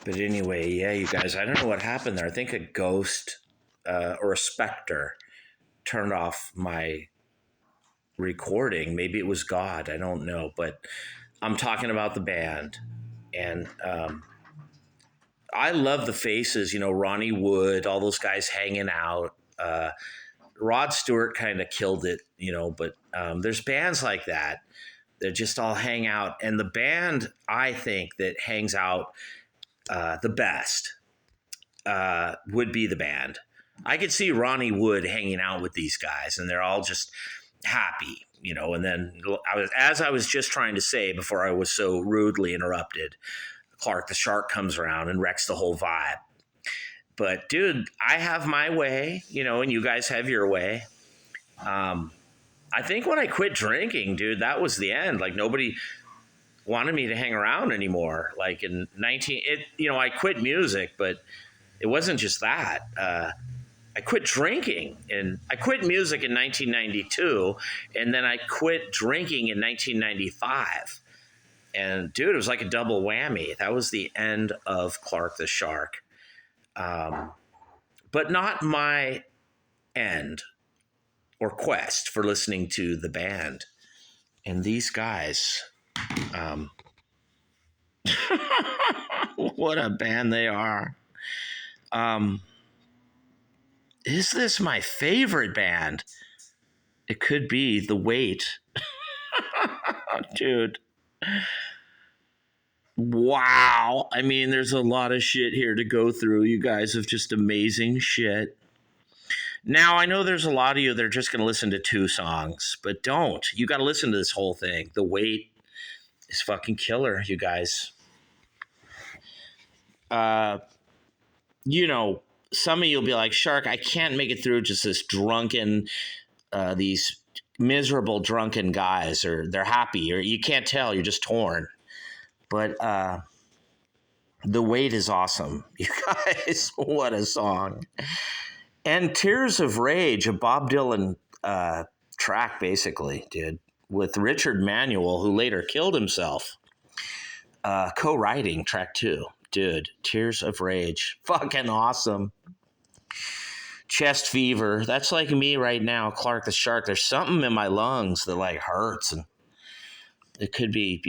But anyway, yeah, you guys, I don't know what happened there. I think a ghost or a specter turned off my recording. Maybe it was God. I don't know. But I'm talking about the band. And I love the faces, Ronnie Wood, all those guys hanging out. Rod Stewart kind of killed it, but there's bands like that that just all hang out. And the band, I think, that hangs out the best would be the band. I could see Ronnie Wood hanging out with these guys, and they're all just happy, And then as I was just trying to say before I was so rudely interrupted, Clark the Shark comes around and wrecks the whole vibe. But dude, I have my way, and you guys have your way. I think when I quit drinking, dude, that was the end. Like nobody wanted me to hang around anymore. Like in I quit music, but it wasn't just that. I quit drinking, and I quit music in 1992, and then I quit drinking in 1995. And dude, it was like a double whammy. That was the end of Clark the Shark. But not my end or quest for listening to the band. And these guys, what a band they are. Is this my favorite band? It could be The Weight. Dude. Wow. I mean, there's a lot of shit here to go through. You guys have just amazing shit. Now, I know there's a lot of you that are just going to listen to 2 songs, but don't. You got to listen to this whole thing. The Weight is fucking killer, you guys. Some of you will be like, Shark, I can't make it through just this drunken, these miserable drunken guys, or they're happy, or you can't tell, you're just torn. But The Weight is awesome. You guys, what a song. And Tears of Rage, a Bob Dylan track, basically, dude, with Richard Manuel, who later killed himself, co-writing track 2. Dude, Tears of Rage, fucking awesome. Chest fever, that's like me right now, Clark the Shark. There's something in my lungs that like hurts, and it could be,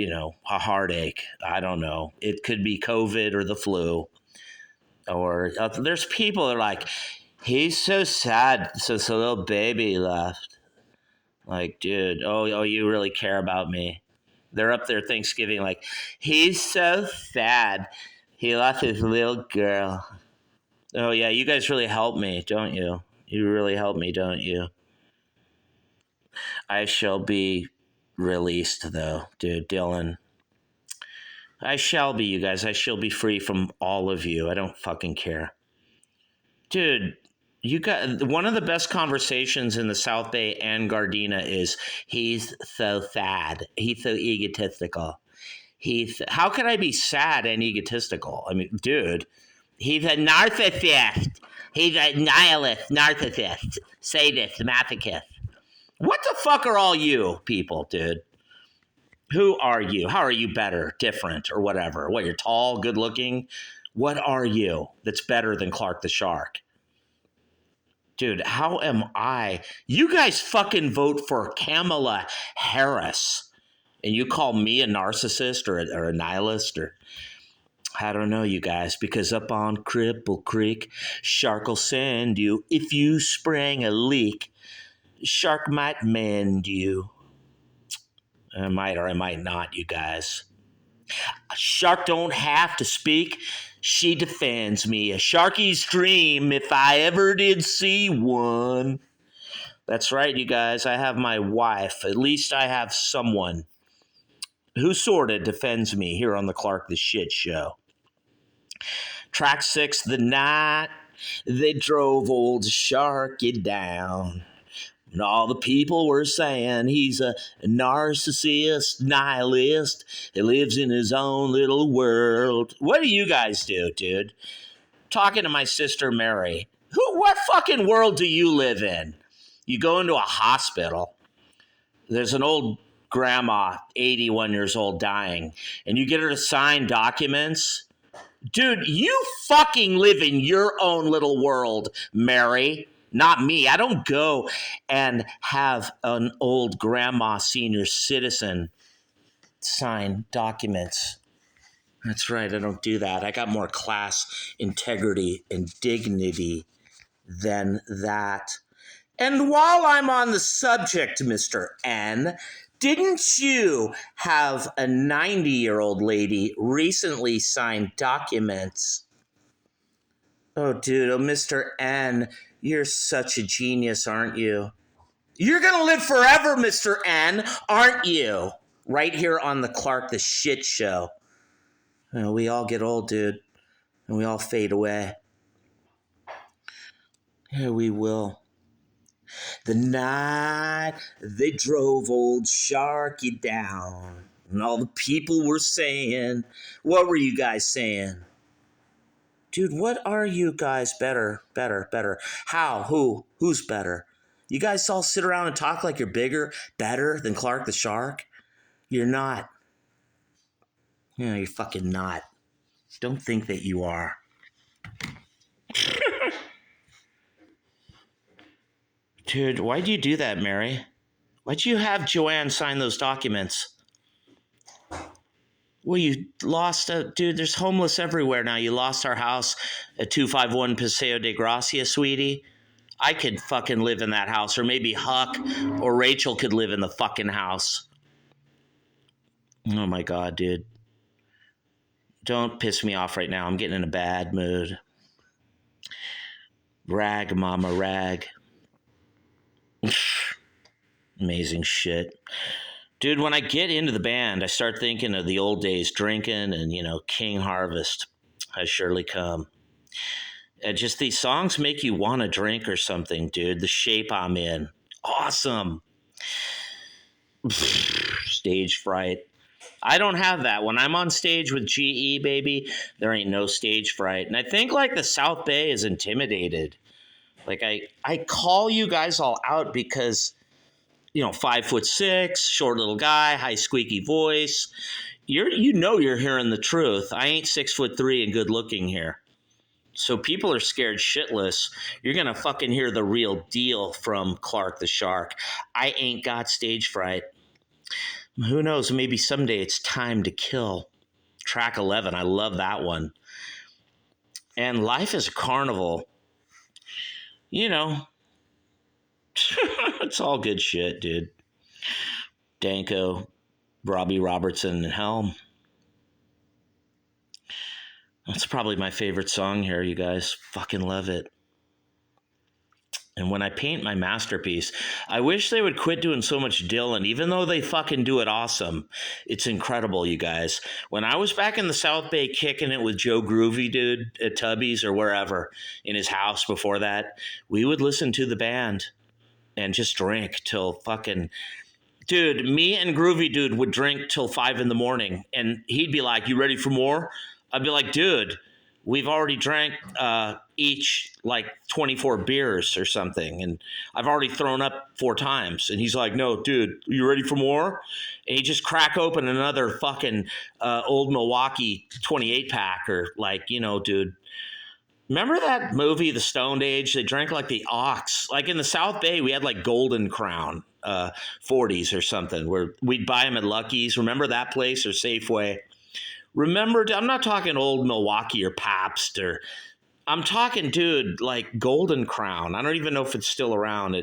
a heartache. I don't know. It could be COVID or the flu. Or there's people that are like, he's so sad since the little baby left. Like, dude, oh, you really care about me. They're up there Thanksgiving like, he's so sad. He lost his little girl. Oh, yeah, you guys really help me, don't you? You really help me, don't you? I shall be released, though, dude, Dylan. I shall be, you guys. I shall be free from all of you. I don't fucking care. Dude, you got one of the best conversations in the South Bay and Gardena is he's so sad. He's so egotistical. How can I be sad and egotistical? I mean, dude, he's a narcissist. He's a nihilist, narcissist, sadist, masochist. What the fuck are all you people, dude? Who are you? How are you better, different, or whatever? What, you're tall, good looking? What are you that's better than Clark the Shark? Dude, how am I? You guys fucking vote for Kamala Harris, and you call me a narcissist or a nihilist, or I don't know, you guys, because up on Cripple Creek, Shark will send you. If you sprang a leak, Shark might mend you. I might or I might not, you guys. A shark don't have to speak. She defends me. A sharky's dream if I ever did see one. That's right, you guys. I have my wife. At least I have someone who sort of defends me here on the Clark the Shit Show. Track 6, The Night They Drove Old Sharky Down. And all the people were saying he's a narcissist, nihilist. He lives in his own little world. What do you guys do, dude? Talking to my sister Mary. What fucking world do you live in? You go into a hospital. There's an old grandma, 81 years old, dying. And you get her to sign documents. Dude, you fucking live in your own little world, Mary. Not me. I don't go and have an old grandma senior citizen sign documents. That's right. I don't do that. I got more class, integrity, and dignity than that. And while I'm on the subject, Mr. N, didn't you have a 90-year-old lady recently sign documents? Oh, dude, oh, Mr. N, you're such a genius, aren't you? You're gonna live forever, Mr. N, aren't you? Right here on the Clark the Shit Show. You know, we all get old, dude, and we all fade away. Yeah, we will. The night they drove old Sharky down, and all the people were saying, what were you guys saying? Dude, what are you guys better? How? Who's better? You guys all sit around and talk like you're bigger, better than Clark the Shark? You're not. Yeah, you're fucking not. Don't think that you are. Dude, why'd you do that, Mary? Why'd you have Joanne sign those documents? Well, you lost dude, there's homeless everywhere now. You lost our house at 251 Paseo de Gracia, sweetie. I could fucking live in that house, or maybe Huck or Rachel could live in the fucking house. Oh my God, dude. Don't piss me off right now. I'm getting in a bad mood. Rag, mama, rag. Amazing shit. Dude, when I get into the band, I start thinking of the old days drinking and, King Harvest has surely come. And just these songs make you want to drink or something, dude. The Shape I'm In. Awesome. Stage fright. I don't have that. When I'm on stage with GE, baby, there ain't no stage fright. And I think the South Bay is intimidated. I call you guys all out because 5'6", short little guy, high squeaky voice. You're hearing the truth. I ain't 6'3" and good looking here. So people are scared shitless. You're gonna fucking hear the real deal from Clark the Shark. I ain't got stage fright. Who knows? Maybe someday it's time to kill. Track 11. I love that one. And life is a carnival. It's all good shit, dude. Danko, Robbie Robertson, and Helm. That's probably my favorite song here, you guys. Fucking love it. And when I paint my masterpiece, I wish they would quit doing so much Dylan, even though they fucking do it awesome. It's incredible, you guys. When I was back in the South Bay kicking it with Joe Groovy, dude, at Tubby's or wherever, in his house before that, we would listen to the band and just drink till fucking... Dude, me and Groovy Dude would drink till 5 a.m, and he'd be like, "You ready for more?" I'd be like, "Dude, we've already drank each 24 beers or something, and I've already thrown up 4 times." And he's like, "No, dude, you ready for more?" And he just crack open another fucking old Milwaukee 28 pack or dude. Remember that movie, The Stoned Age? They drank like the ox. In the South Bay, we had Golden Crown 40s or something where we'd buy them at Lucky's. Remember that place, or Safeway? Remember, I'm not talking old Milwaukee or Pabst, I'm talking, dude, Golden Crown. I don't even know if it's still around.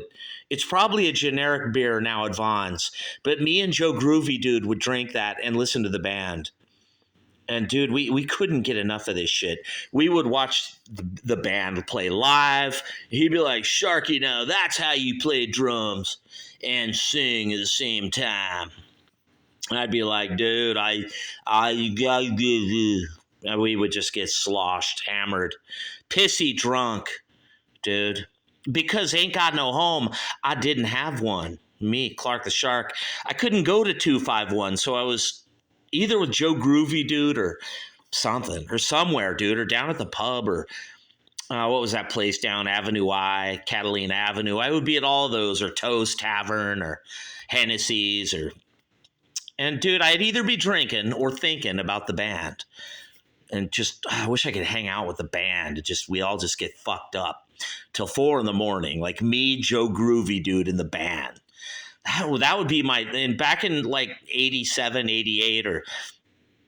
It's probably a generic beer now at Vaughn's. But me and Joe Groovy Dude would drink that and listen to the band. And dude, we couldn't get enough of this shit. We would watch the band play live. He'd be like, "Sharky, now that's how you play drums and sing at the same time." And I'd be like, "Dude, we would just get sloshed, hammered, pissy drunk, dude. Because Ain't Got No Home, I didn't have one. Me, Clark the Shark, I couldn't go to 251, so I was either with Joe Groovy Dude or something, or somewhere, dude, or down at the pub, or what was that place down Avenue I, Catalina Avenue? I would be at all those, or Toast Tavern, or Hennessy's, and dude, I'd either be drinking or thinking about the band. and just I wish I could hang out with the band. We all just get fucked up till 4 a.m. like me, Joe Groovy Dude, in the band. That would be and back in like 87, 88, or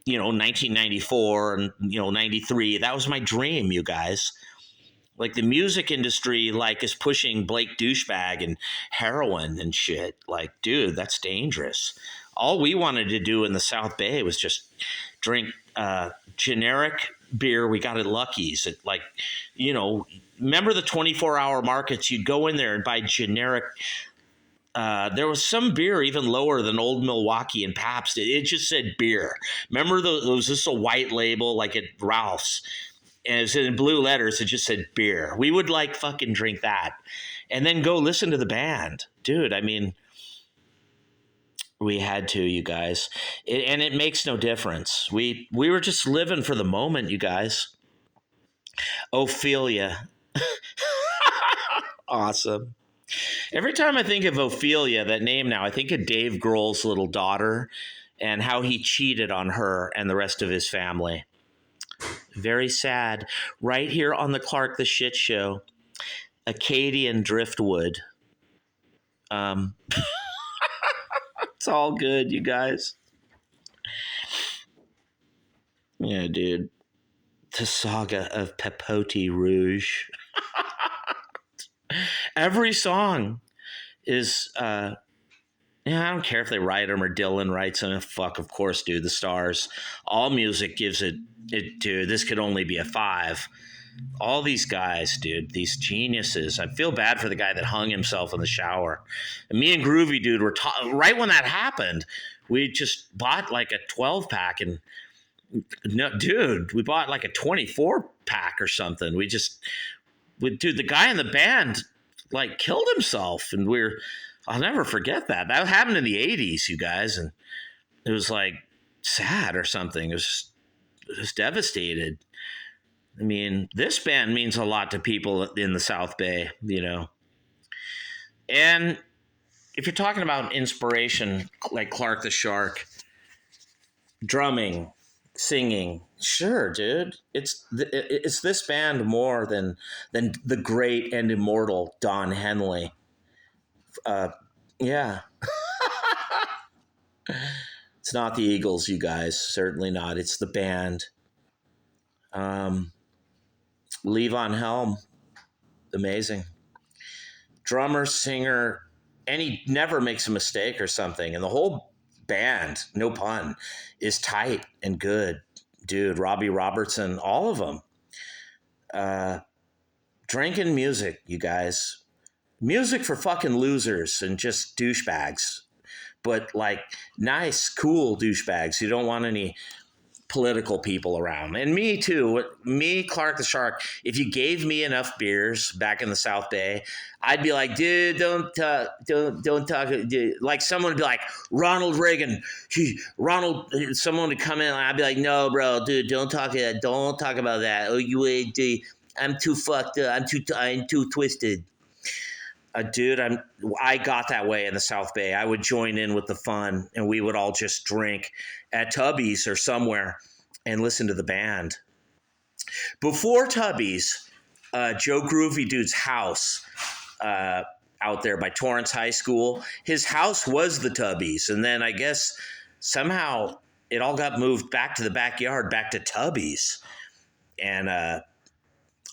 1994 and 93, that was my dream, you guys. Like the music industry like is pushing Blake Douchebag and heroin and shit. Like, dude, that's dangerous. All we wanted to do in the South Bay was just drink generic beer we got at Lucky's. Remember the 24-hour markets? You'd go in there and buy generic. There was some beer even lower than Old Milwaukee and Pabst. It just said beer. Remember, it was just a white label like at Ralph's. And it was in blue letters. It just said beer. We would like fucking drink that and then go listen to the band. Dude, I mean, we had to, you guys. And it makes no difference. We were just living for the moment, you guys. Ophelia. Awesome. Every time I think of Ophelia, that name now, I think of Dave Grohl's little daughter and how he cheated on her and the rest of his family. Very sad. Right here on the Clark the Shit Show, Acadian Driftwood. It's all good, you guys. Yeah, dude. The saga of Pepote Rouge. Every song is, I don't care if they write them or Dylan writes them. Fuck, of course, dude. The Stars. All music gives it, dude. This could only be a 5. All these guys, dude, these geniuses. I feel bad for the guy that hung himself in the shower. And me and Groovy Dude were right when that happened. We just bought like a 12-pack and no, dude, we bought like a 24-pack or something. Dude, the guy in the band like killed himself, and I'll never forget that. That happened in the 80s, you guys, and it was like sad or something. It was devastated. I mean, this band means a lot to people in the South Bay, And if you're talking about inspiration, like Clark the Shark, drumming, singing, sure, dude. It's this band more than the great and immortal Don Henley. Yeah. It's not the Eagles, you guys. Certainly not. It's the band. Levon Helm, amazing. Drummer, singer, and he never makes a mistake or something. And the whole band, no pun, is tight and good. Dude, Robbie Robertson, all of them. Drinking music, you guys. Music for fucking losers and just douchebags. But like nice, cool douchebags. You don't want any political people around. And me too. Me, Clark the Shark, if you gave me enough beers back in the South Bay, I'd be like, dude, don't talk. Dude. Like someone would be like, Ronald Reagan, someone would come in and I'd be like, no, bro, dude, don't talk about that. Oh, I'm too fucked up. I'm too twisted. Dude, I got that way in the South Bay. I would join in with the fun, and we would all just drink at Tubby's or somewhere and listen to the band. Before Tubby's, Joe Groovy Dude's house out there by Torrance High School, his house was the Tubby's, and then I guess somehow it all got moved back to the backyard, back to Tubby's, and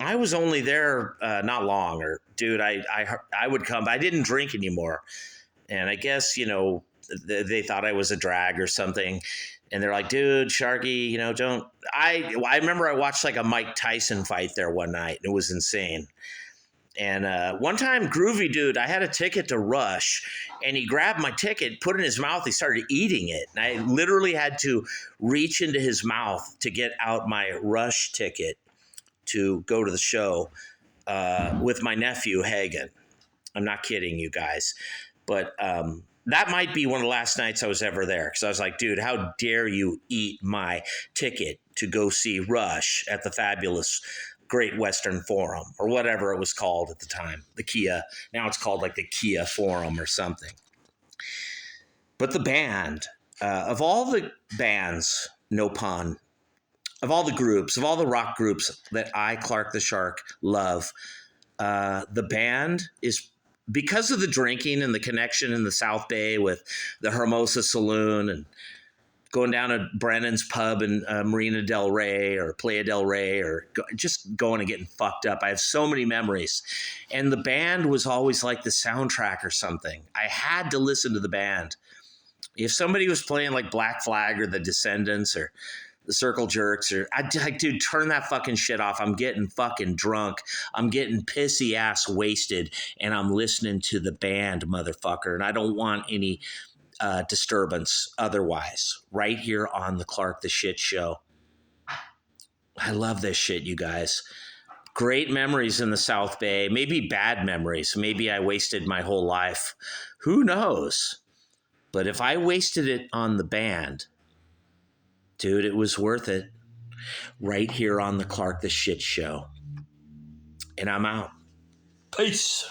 I was only there not long, or dude, I would come, but I didn't drink anymore. And I guess, they thought I was a drag or something. And they're like, dude, Sharky, don't. I remember I watched like a Mike Tyson fight there one night. It was insane. And one time, Groovy Dude, I had a ticket to Rush, and he grabbed my ticket, put it in his mouth, he started eating it. And I literally had to reach into his mouth to get out my Rush ticket to go to the show with my nephew, Hagen. I'm not kidding you guys. But that might be one of the last nights I was ever there, because I was like, dude, how dare you eat my ticket to go see Rush at the fabulous Great Western Forum, or whatever it was called at the time, the Kia. Now it's called like the Kia Forum or something. But the band, of all the bands, no pun, of all the groups, of all the rock groups that I, Clark the Shark, love, the band is, because of the drinking and the connection in the South Bay with the Hermosa Saloon and going down to Brennan's Pub in Marina Del Rey or Playa del Rey, or just going and getting fucked up. I have so many memories. And the band was always like the soundtrack or something. I had to listen to the band. If somebody was playing like Black Flag or the Descendants or the Circle Jerks, or dude, turn that fucking shit off. I'm getting fucking drunk. I'm getting pissy ass wasted, and I'm listening to the band, motherfucker. And I don't want any disturbance otherwise. Right here on the Clark the Shit Show. I love this shit, you guys. Great memories in the South Bay. Maybe bad memories. Maybe I wasted my whole life. Who knows? But if I wasted it on the band, dude, it was worth it. Right here on the Clark the Shit Show. And I'm out. Peace.